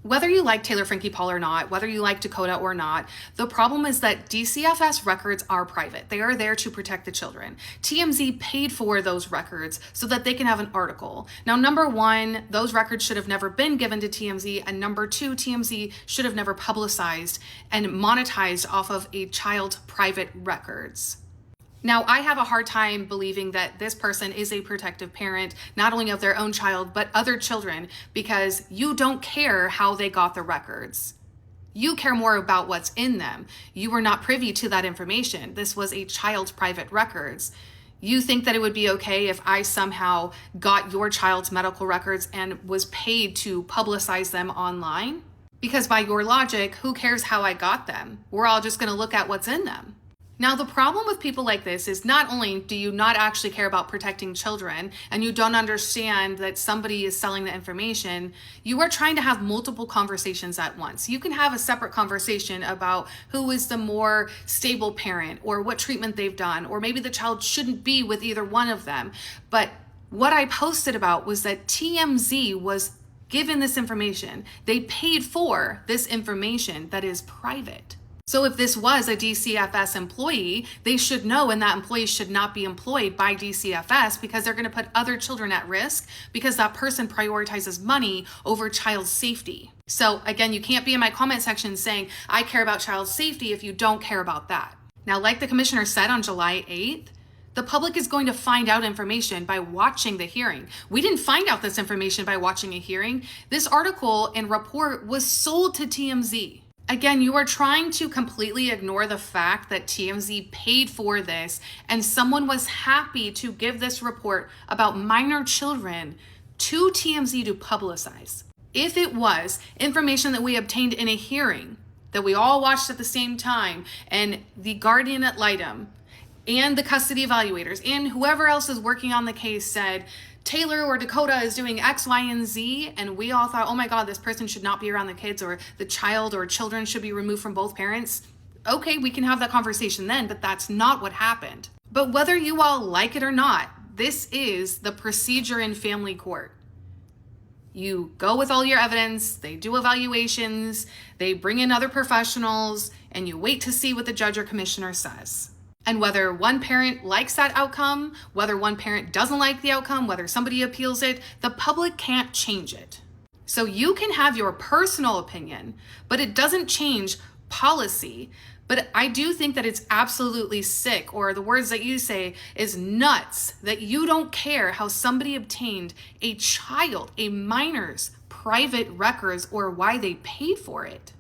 Whether you like Taylor Frankie Paul or not, whether you like Dakota or not, the problem is that DCFS records are private. They are there to protect the children. TMZ paid for those records so that they can have an article. Now, number one, those records should have never been given to TMZ. And number two, TMZ should have never publicized and monetized off of a child's private records. Now, I have a hard time believing that this person is a protective parent, not only of their own child, but other children, because you don't care how they got the records. You care more about what's in them. You were not privy to that information. This was a child's private records. You think that it would be okay if I somehow got your child's medical records and was paid to publicize them online? Because by your logic, who cares how I got them? We're all just going to look at what's in them. Now, the problem with people like this is not only do you not actually care about protecting children and you don't understand that somebody is selling the information, you are trying to have multiple conversations at once. You can have a separate conversation about who is the more stable parent or what treatment they've done, or maybe the child shouldn't be with either one of them. But what I posted about was that TMZ was given this information. They paid for this information that is private. So if this was a DCFS employee, they should know, and that employee should not be employed by DCFS because they're going to put other children at risk because that person prioritizes money over child safety. So again, you can't be in my comment section saying, I care about child safety if you don't care about that. Now, like the commissioner said on July 8th, the public is going to find out information by watching the hearing. We didn't find out this information by watching a hearing. This article and report was sold to TMZ. Again, you are trying to completely ignore the fact that TMZ paid for this and someone was happy to give this report about minor children to TMZ to publicize. If it was information that we obtained in a hearing that we all watched at the same time, and the guardian ad litem and the custody evaluators and whoever else is working on the case said, Taylor or Dakota is doing X, Y, and Z, and we all thought, oh my God, this person should not be around the kids, or the child or children should be removed from both parents. Okay, we can have that conversation then, but that's not what happened. But whether you all like it or not, this is the procedure in family court. You go with all your evidence, they do evaluations, they bring in other professionals, and you wait to see what the judge or commissioner says. And whether one parent likes that outcome, whether one parent doesn't like the outcome, whether somebody appeals it, the public can't change it. So you can have your personal opinion, but it doesn't change policy. But I do think that it's absolutely sick, or the words that you say is nuts, that you don't care how somebody obtained a child, a minor's private records, or why they paid for it.